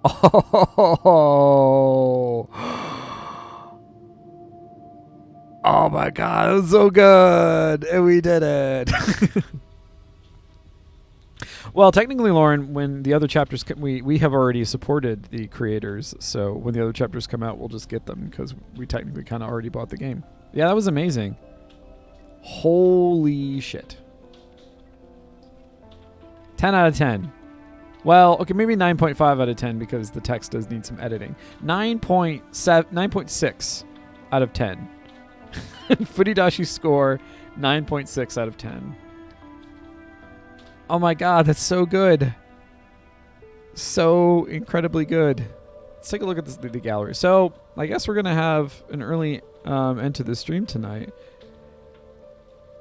Oh, oh my God, it was so good. And we did it. Well, technically, Lauren, when the other chapters we have already supported the creators, so when the other chapters come out, we'll just get them because we technically kind of already bought the game. Yeah, that was amazing. Holy shit. 10 out of 10. Well, okay, maybe 9.5 out of 10 because the text does need some editing. 9.6 out of 10. Furidashi score 9.6 out of 10. Oh my God, that's so good. So incredibly good. Let's take a look at the gallery. So I guess we're going to have an early end to the stream tonight.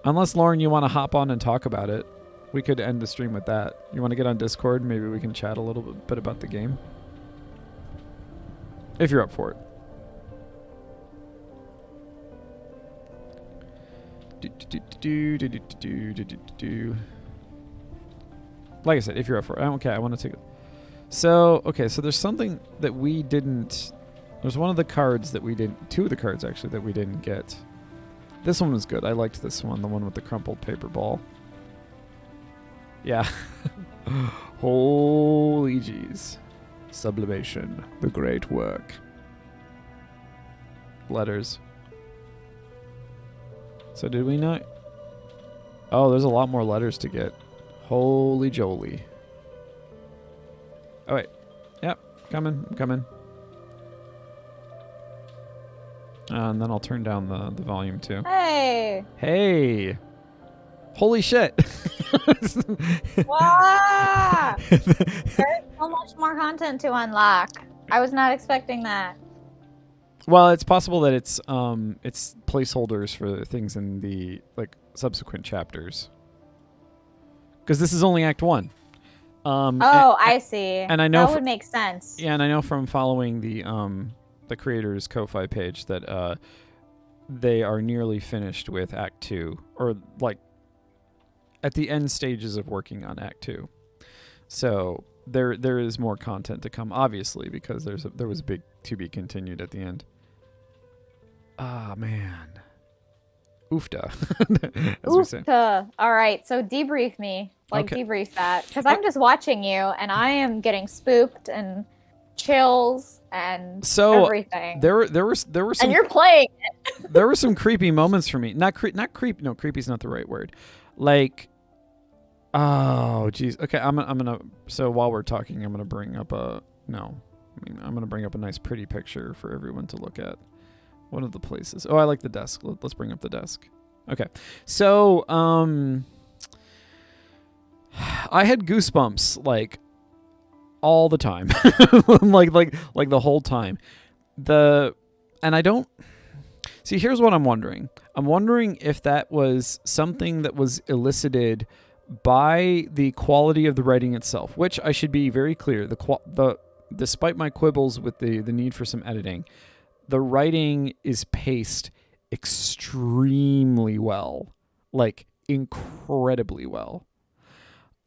Unless, Lauren, you want to hop on and talk about it. We could end the stream with that. You want to get on Discord? Maybe we can chat a little bit about the game. If you're up for it. Like I said, if you're up for it. Okay, I want to take it. So, okay, so there's something that we didn't... There's one of the cards that we didn't... Two of the cards, actually, that we didn't get. This one was good. I liked this one, the one with the crumpled paper ball. Yeah. Holy jeez. Sublimation. The great work. Letters. So did we not... Oh, there's a lot more letters to get. Holy jolly. Oh, wait. Yep. I'm coming. And then I'll turn down the volume, too. Hey! Hey! Holy shit! Wow! There's so much more content to unlock. I was not expecting that. Well, it's possible that it's placeholders for things in the subsequent chapters. Because this is only Act 1. I see. And I know that would make sense. Yeah, and I know from following the creators' Ko-Fi page that they are nearly finished with Act 2, or at the end stages of working on Act 2. So there is more content to come, obviously, because there was a big to be continued at the end. Ah, man. Oofda. Oofta. All right, so debrief me. Okay. Debrief that. Because I'm just watching you, and I am getting spooked and chills and everything. There were some... And you're playing it. There were some creepy moments for me. Not creep. No, creepy's not the right word. Oh, geez. Okay, I'm gonna. So while we're talking, I'm gonna bring up I'm gonna bring up a nice, pretty picture for everyone to look at. One of the places. Oh, I like the desk. Let's bring up the desk. Okay, so I had goosebumps all the time, like the whole time. And I don't see. Here's what I'm wondering. I'm wondering if that was something that was elicited by the quality of the writing itself, which I should be very clear. Despite my quibbles with the need for some editing, the writing is paced extremely well, incredibly well.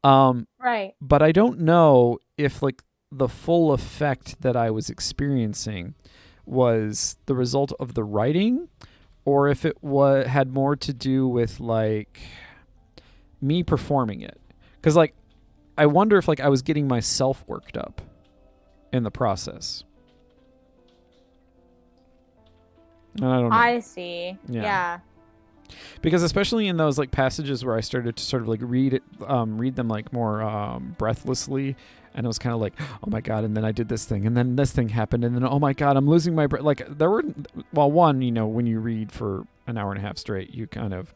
Right. But I don't know if the full effect that I was experiencing was the result of the writing, or if it had more to do with me performing it. Because I wonder if I was getting myself worked up in the process. And I don't know. I see. Yeah. Because especially in those passages where I started to sort of read them more breathlessly, and it was kind of oh my God, and then I did this thing, and then this thing happened, and then oh my God, I'm losing my breath. There were, well, one, when you read for an hour and a half straight, you kind of,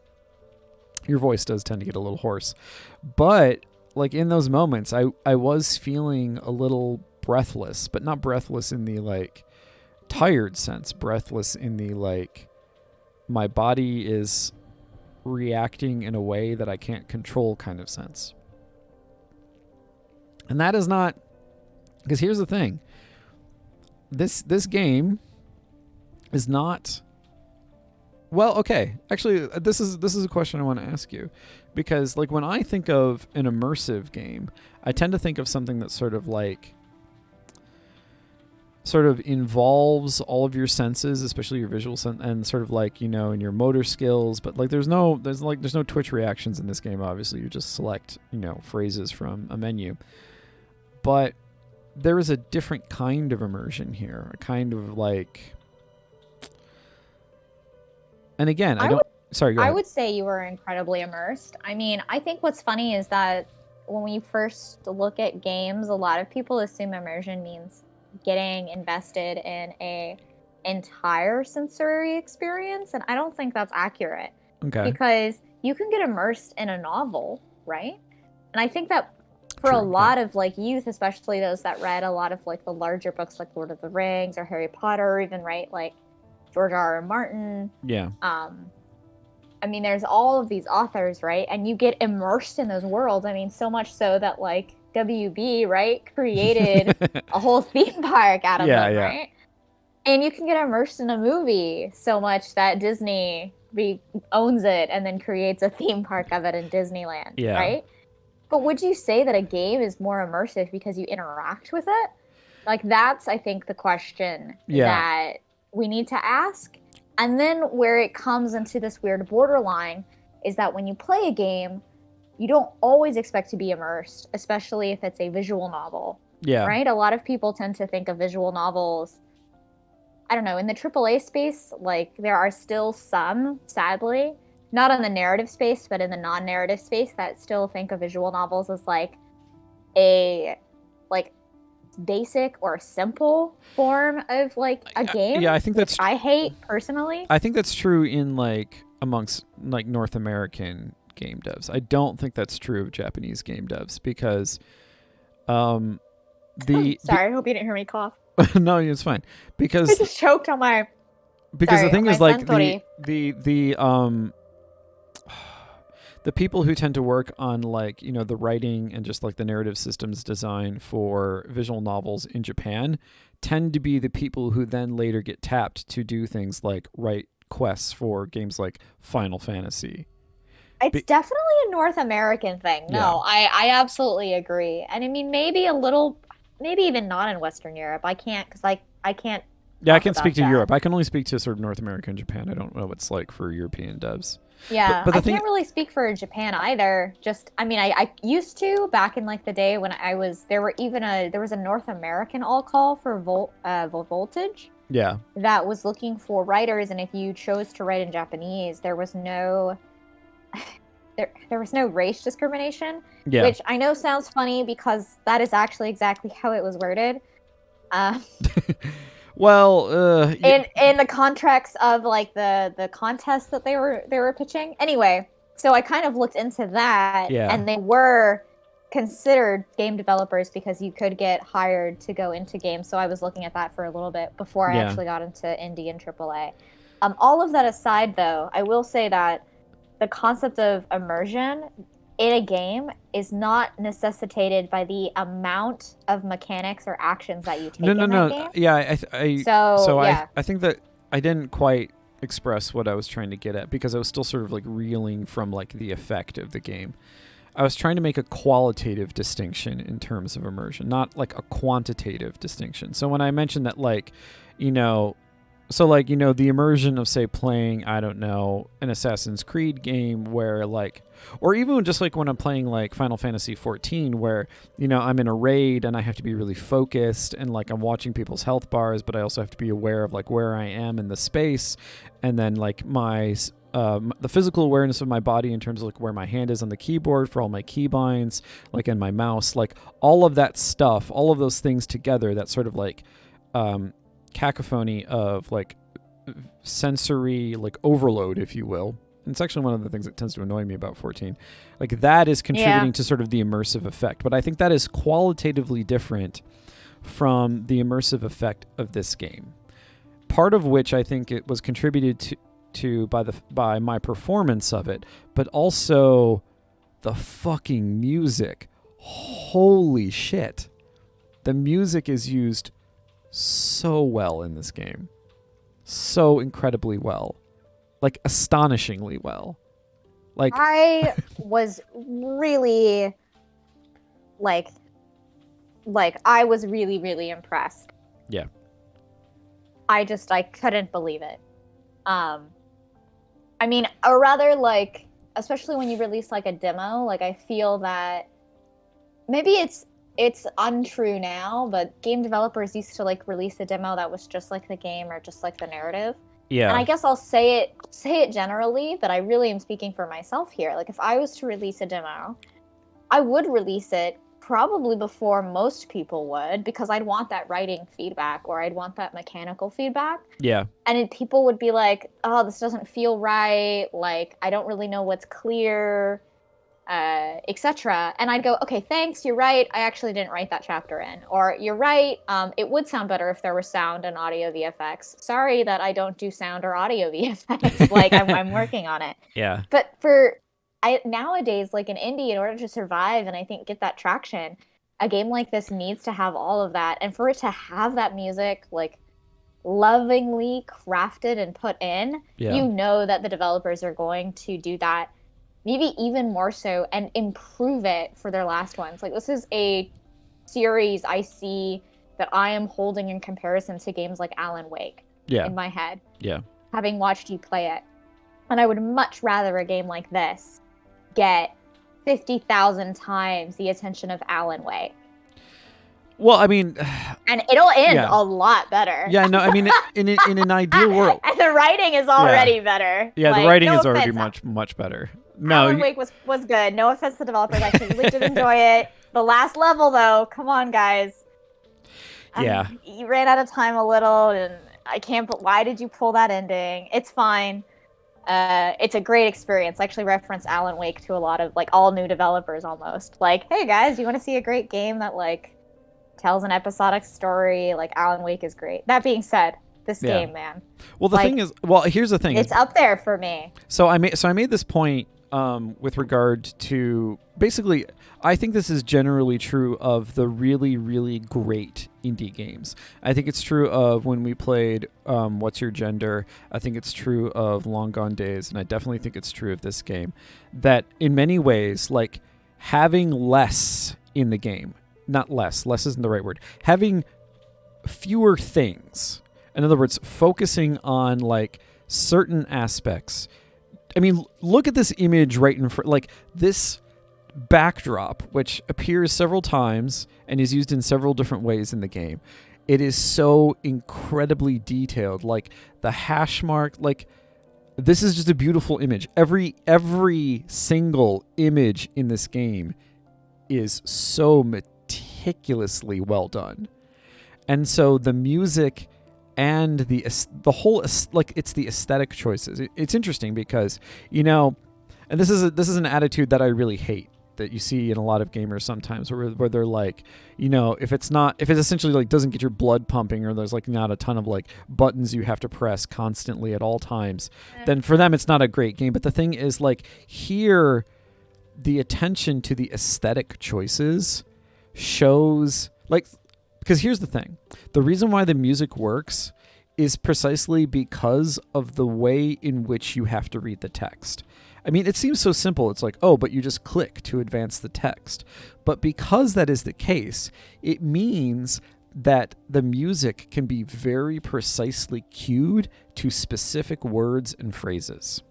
your voice does tend to get a little hoarse, but in those moments, I was feeling a little breathless, but not breathless in the tired sense, breathless in the my body is reacting in a way that I can't control kind of sense. And that is not, because here's the thing. This game is not, well, okay. Actually, this is a question I want to ask you, because when I think of an immersive game, I tend to think of something that's sort of sort of involves all of your senses, especially your visual and sort of like, you know, and your motor skills. But like, there's no twitch reactions in this game. Obviously, you just select, you know, phrases from a menu. But there is a different kind of immersion here, a kind of like. And again, Sorry, go ahead. I would say you were incredibly immersed. I mean, I think what's funny is that when we first look at games, a lot of people assume immersion means getting invested in a entire sensory experience, and I don't think that's accurate. Okay. Because you can get immersed in a novel, right? And I think that for a lot of like youth, especially those that read a lot of like the larger books like Lord of the Rings or Harry Potter, or even like George R.R. Martin. Yeah. I mean, there's all of these authors, right? And you get immersed in those worlds. I mean, so much so that like WB, right, created a whole theme park out of them, right? And you can get immersed in a movie so much that Disney owns it and then creates a theme park of it in Disneyland, right? But would you say that a game is more immersive because you interact with it? Like, that's, I think, the question that we need to ask. And then where it comes into this weird borderline is that when you play a game, you don't always expect to be immersed, especially if it's a visual novel. Yeah. Right? A lot of people tend to think of visual novels, I don't know, in the AAA space, like there are still some, sadly, not in the narrative space, but in the non-narrative space that still think of visual novels as like a basic or simple form of like a game. Yeah, I think that's I hate personally. I think that's true in like amongst like North American game devs. I don't think that's true of Japanese game devs because sorry, I hope you didn't hear me cough. No, it's fine. Because I just choked on my the thing is like the people who tend to work on like, you know, the writing and just like the narrative systems design for visual novels in Japan tend to be the people who then later get tapped to do things like write quests for games like Final Fantasy. It's definitely a North American thing. No, I absolutely agree. And I mean, maybe even not in Western Europe. I can't I can't. Yeah, I can't speak to Europe. I can only speak to sort of North America and Japan. I don't know what it's like for European devs. Yeah, but I can't really speak for Japan either. Just, I mean, I used to back in like the day when there was a North American all call for Voltage. Yeah. That was looking for writers, and if you chose to write in Japanese, there was no race discrimination. Yeah. Which I know sounds funny because that is actually exactly how it was worded. Well, in the contracts of like the contest that they were pitching. Anyway, so I kind of looked into that, and they were considered game developers because you could get hired to go into games. So I was looking at that for a little bit before I actually got into indie and AAA. All of that aside, though, I will say that the concept of immersion in a game is not necessitated by the amount of mechanics or actions that you take in that game. Yeah, I I think that I didn't quite express what I was trying to get at because I was still sort of like reeling from like the effect of the game. I was trying to make a qualitative distinction in terms of immersion, not like a quantitative distinction. So when I mentioned that, like, you know, so like, you know, the immersion of, say, playing, I don't know, an Assassin's Creed game where like, or even just like when I'm playing like Final Fantasy 14 where, you know, I'm in a raid and I have to be really focused and like I'm watching people's health bars, but I also have to be aware of like where I am in the space and then like my the physical awareness of my body in terms of like where my hand is on the keyboard for all my keybinds, like in my mouse, like all of that stuff, all of those things together, that sort of like cacophony of like sensory like overload, if you will. And it's actually one of the things that tends to annoy me about 14. Like that is contributing to sort of the immersive effect. But I think that is qualitatively different from the immersive effect of this game. Part of which I think it was contributed to by my performance of it, but also the fucking music. Holy shit. The music is used so well in this game. So incredibly well. Like astonishingly well. Like I was really I was really, really impressed. Yeah. I couldn't believe it. I mean, or rather, like, especially when you release like a demo, like I feel that maybe it's untrue now, but game developers used to like release a demo that was just like the game or just like the narrative. Yeah. And I guess I'll say it generally, but I really am speaking for myself here. Like if I was to release a demo, I would release it probably before most people would, because I'd want that writing feedback or I'd want that mechanical feedback. Yeah. And people would be like, oh, this doesn't feel right. Like, I don't really know what's clear, etc. And I'd go, okay, thanks. You're right. I actually didn't write that chapter in. Or you're right. It would sound better if there were sound and audio VFX. Sorry that I don't do sound or audio VFX. Like, I'm working on it. Yeah. But nowadays, like an indie, in order to survive and I think get that traction, a game like this needs to have all of that. And for it to have that music, like, lovingly crafted and put in, you know that the developers are going to do that maybe even more so and improve it for their last ones. Like, this is a series I see that I am holding in comparison to games like Alan Wake in my head. Yeah. Having watched you play it. And I would much rather a game like this get 50,000 times the attention of Alan Wake. Well, I mean, and it'll end a lot better. Yeah, no, I mean, in an ideal world, and the writing is already better. Yeah, like, the writing is already much better. No, Alan Wake was good. No offense to the developers, I really did enjoy it. The last level, though, come on, guys. Yeah, you ran out of time a little, and I can't. But why did you pull that ending? It's fine. It's a great experience. I actually reference Alan Wake to a lot of like all new developers almost. Like, hey guys, you want to see a great game that like tells an episodic story? Like, Alan Wake is great. That being said, this game, man. Well, the thing is, here's the thing. It's up there for me. So I made this point with regard to basically, I think this is generally true of the really, really great indie games. I think it's true of when we played What's Your Gender. I think it's true of Long Gone Days, and I definitely think it's true of this game. That in many ways, like, having less in the game, not less isn't the right word, having fewer things. In other words, focusing on like certain aspects. I mean, look at this image right in front, like this backdrop, which appears several times and is used in several different ways in the game. It is so incredibly detailed, like the hash mark, like this is just a beautiful image. Every single image in this game is so meticulously well done. And so the music and the whole, like, it's the aesthetic choices. It's interesting because, you know, and this is an attitude that I really hate, that you see in a lot of gamers sometimes, where they're like, you know, if it's essentially like doesn't get your blood pumping, or there's like not a ton of like buttons you have to press constantly at all times, then for them it's not a great game. But the thing is, like, here, the attention to the aesthetic choices shows, like, because here's the thing. The reason why the music works is precisely because of the way in which you have to read the text. I mean, it seems so simple. It's like, oh, but you just click to advance the text. But because that is the case, it means that the music can be very precisely cued to specific words and phrases.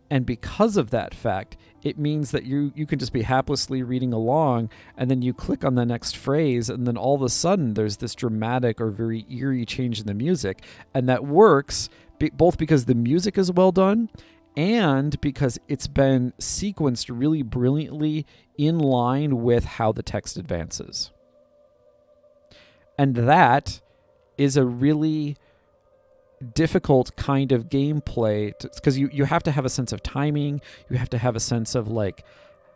And because of that fact, it means that you can just be haplessly reading along, and then you click on the next phrase, and then all of a sudden there's this dramatic or very eerie change in the music. And that works both because the music is well done and because it's been sequenced really brilliantly in line with how the text advances. And that is a really difficult kind of gameplay, because you have to have a sense of timing. You have to have a sense of like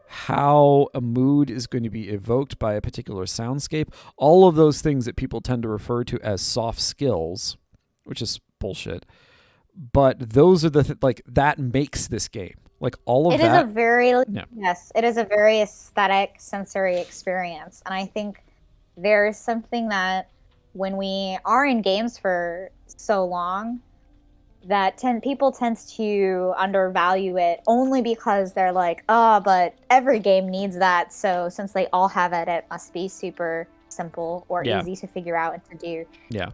how a mood is going to be evoked by a particular soundscape. All of those things that people tend to refer to as soft skills, which is bullshit. But those are like that makes this game. Like all of that. It is a very yes, it is a very aesthetic sensory experience, and I think there's something that when we are in games for so long, that people tend to undervalue it only because they're like, oh, but every game needs that, so since they all have it, it must be super simple or easy to figure out and to do. Yeah.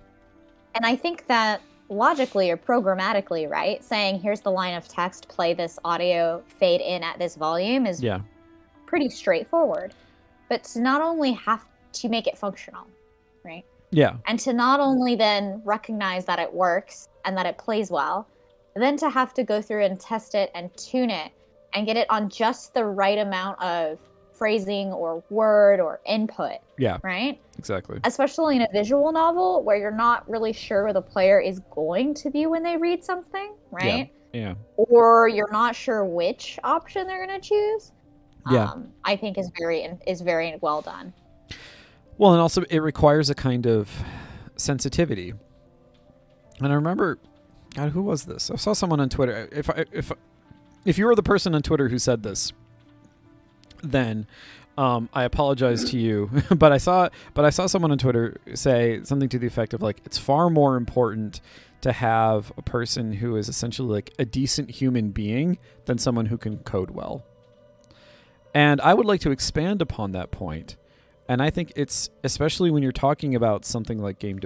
And I think that logically or programmatically, right, saying here's the line of text, play this audio, fade in at this volume is pretty straightforward. But to not only have to make it functional, right? Yeah. And to not only then recognize that it works and that it plays well, then to have to go through and test it and tune it and get it on just the right amount of phrasing or word or input. Yeah. Right? Exactly. Especially in a visual novel where you're not really sure where the player is going to be when they read something, right? Yeah. Or you're not sure which option they're going to choose. Yeah. I think is very well done. Well, and also it requires a kind of sensitivity. And I remember, God, who was this? I saw someone on Twitter. If you were the person on Twitter who said this, then I apologize to you. but I saw someone on Twitter say something to the effect of like, it's far more important to have a person who is essentially like a decent human being than someone who can code well. And I would like to expand upon that point. And I think it's, especially when you're talking about something like game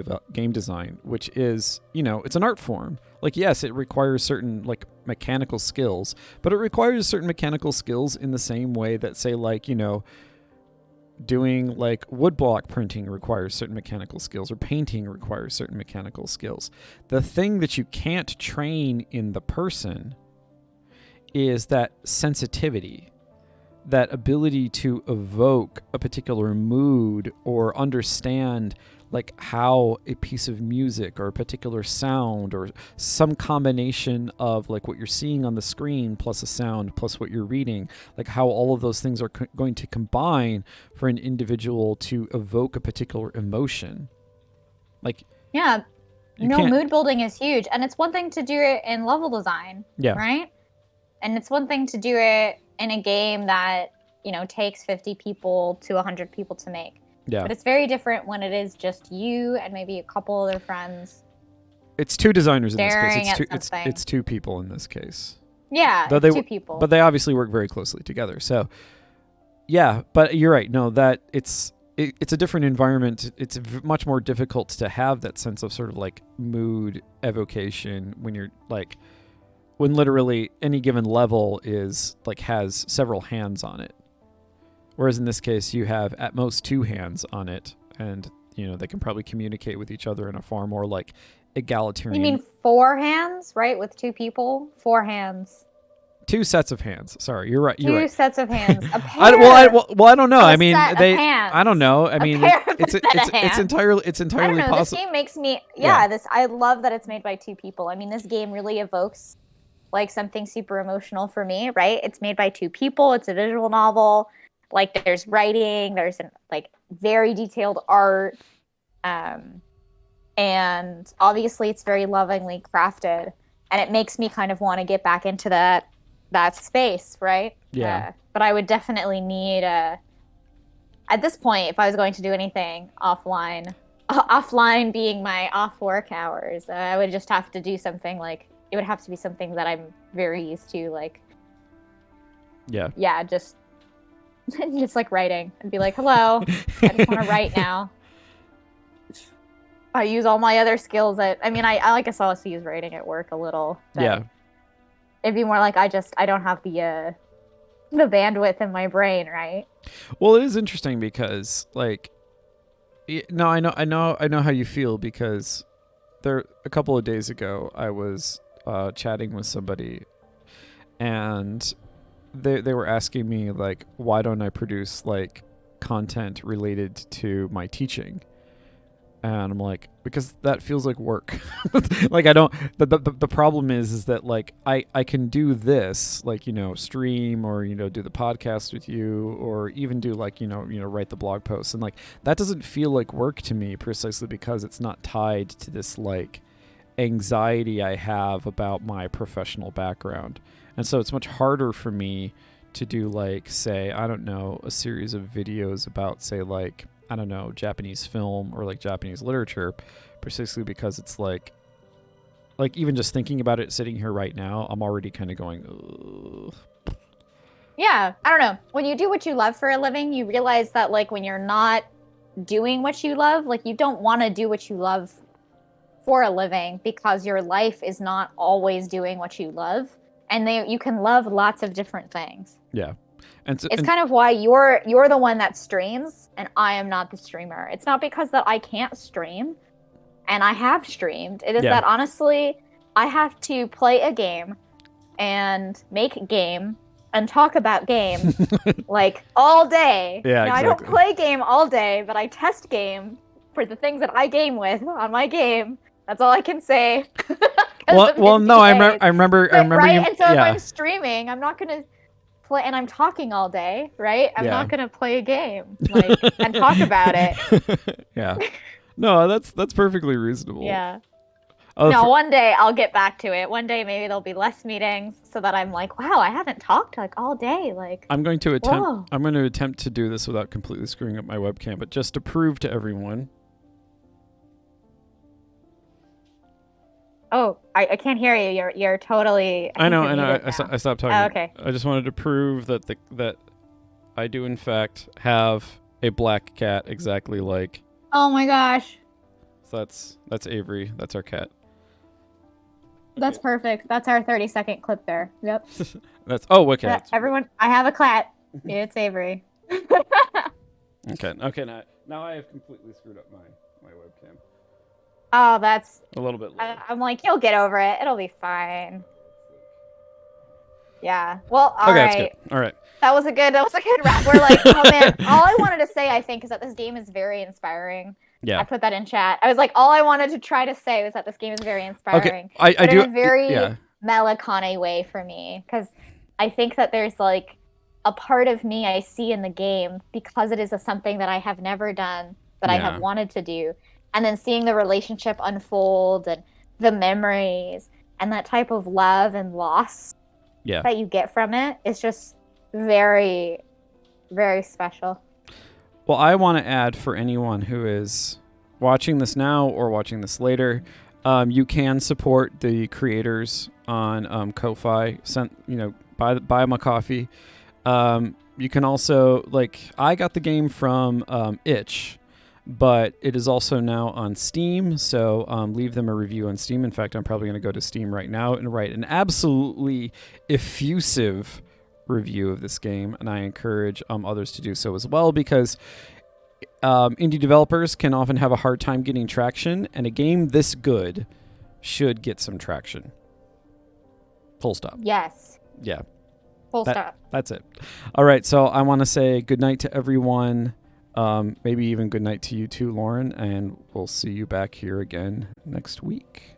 design, which is, it's an art form. Like, yes, it requires certain like mechanical skills, but it requires certain mechanical skills in the same way that, say, like, doing like woodblock printing requires certain mechanical skills, or painting requires certain mechanical skills. The thing that you can't train in the person is that sensitivity, that ability to evoke a particular mood or understand like how a piece of music or a particular sound or some combination of like what you're seeing on the screen plus a sound plus what you're reading, like how all of those things are going to combine for an individual to evoke a particular emotion. Like, yeah, mood building is huge. And it's one thing to do it in level design, right? And it's one thing to do it in a game that, takes 50 people to 100 people to make. Yeah. But it's very different when it is just you and maybe a couple other friends. It's two designers in this case. It's two people in this case. Yeah, it's two people. But they obviously work very closely together. So, yeah, but you're right. No, that it's a different environment. It's much more difficult to have that sense of sort of like mood evocation when you're like, when literally any given level is like has several hands on it. Whereas in this case, you have at most two hands on it, and they can probably communicate with each other in a far more like egalitarian. You mean 4 hands, right? With 2 people, 4 hands. 2 sets of hands. Sorry, you're right. Two sets of hands. A pair. I don't know. I mean, I don't know. I mean, it's entirely possible. This game makes me. I love that it's made by 2 people. I mean, this game really evokes like something super emotional for me, right? It's made by 2 people. It's a visual novel. Like there's writing, there's like very detailed art, and obviously it's very lovingly crafted, and it makes me kind of want to get back into that space, right? Yeah. But I would definitely need at this point, if I was going to do anything offline being my off work hours, I would just have to do something like, it would have to be something that I'm very used to, like just like writing and be like, hello, I just want to write now. I use all my other skills I guess I also use writing at work a little. Yeah. It'd be more like I don't have the bandwidth in my brain, right? Well, it is interesting because like, no, I know how you feel, because a couple of days ago I was chatting with somebody, and they were asking me like, why don't I produce like content related to my teaching? And I'm like, because that feels like work. Like I don't, the problem is that like I can do this, like, stream or, do the podcast with you, or even do like, write the blog posts. And like, that doesn't feel like work to me, precisely because it's not tied to this like anxiety I have about my professional background. And so it's much harder for me to do like, say, I don't know, a series of videos about, say, like, I don't know, Japanese film or like Japanese literature, precisely because it's like even just thinking about it sitting here right now, I'm already kind of going, ugh. Yeah, I don't know. When you do what you love for a living, you realize that like when you're not doing what you love, like you don't want to do what you love for a living because your life is not always doing what you love, and you can love lots of different things. Yeah. It's kind of why you're the one that streams and I am not the streamer. It's not because that I can't stream, and I have streamed. It is that honestly, I have to play a game and make game and talk about game like all day. Yeah, now, exactly. I don't play game all day, but I test game for the things that I game with on my game. That's all I can say. well, no, I remember. Right? You, and so if I'm streaming, I'm not gonna play, and I'm talking all day, right? I'm not gonna play a game and talk about it. Yeah. No, that's perfectly reasonable. Yeah. No, one day I'll get back to it. One day maybe there'll be less meetings so that I'm like, wow, I haven't talked like all day. Like I'm going to attempt to do this without completely screwing up my webcam, but just to prove to everyone. Oh, I can't hear you. You're totally. I know. I stopped talking. Oh, okay. I just wanted to prove that that I do in fact have a black cat exactly like. Oh my gosh. So that's Avery. That's our cat. That's perfect. That's our 30-second clip there. Yep. Okay. Yeah, everyone, I have a cat. It's Avery. Okay. Now I have completely screwed up my webcam. Oh, that's a little bit. I'm like, you'll get over it. It'll be fine. Yeah. Well, all right. That's good. All right. That was a good wrap. We're like, oh man. All I wanted to say, I think, is that this game is very inspiring. Yeah. I put that in chat. I was like, all I wanted to try to say was that this game is very inspiring. Okay. I do in a very melancholy way for me, because I think that there's like a part of me I see in the game because it is something that I have never done, that I have wanted to do. And then seeing the relationship unfold and the memories and that type of love and loss that you get from it is just very, very special. Well, I want to add, for anyone who is watching this now or watching this later, you can support the creators on Ko-Fi. Buy them a coffee. You can also, I got the game from Itch, but it is also now on Steam, so leave them a review on Steam. In fact, I'm probably going to go to Steam right now and write an absolutely effusive review of this game, and I encourage others to do so as well, because indie developers can often have a hard time getting traction, and a game this good should get some traction. Full stop. Yes. Yeah. Full stop. That's it. All right, so I want to say good night to everyone. Maybe even good night to you too, Lauryn, and we'll see you back here again next week.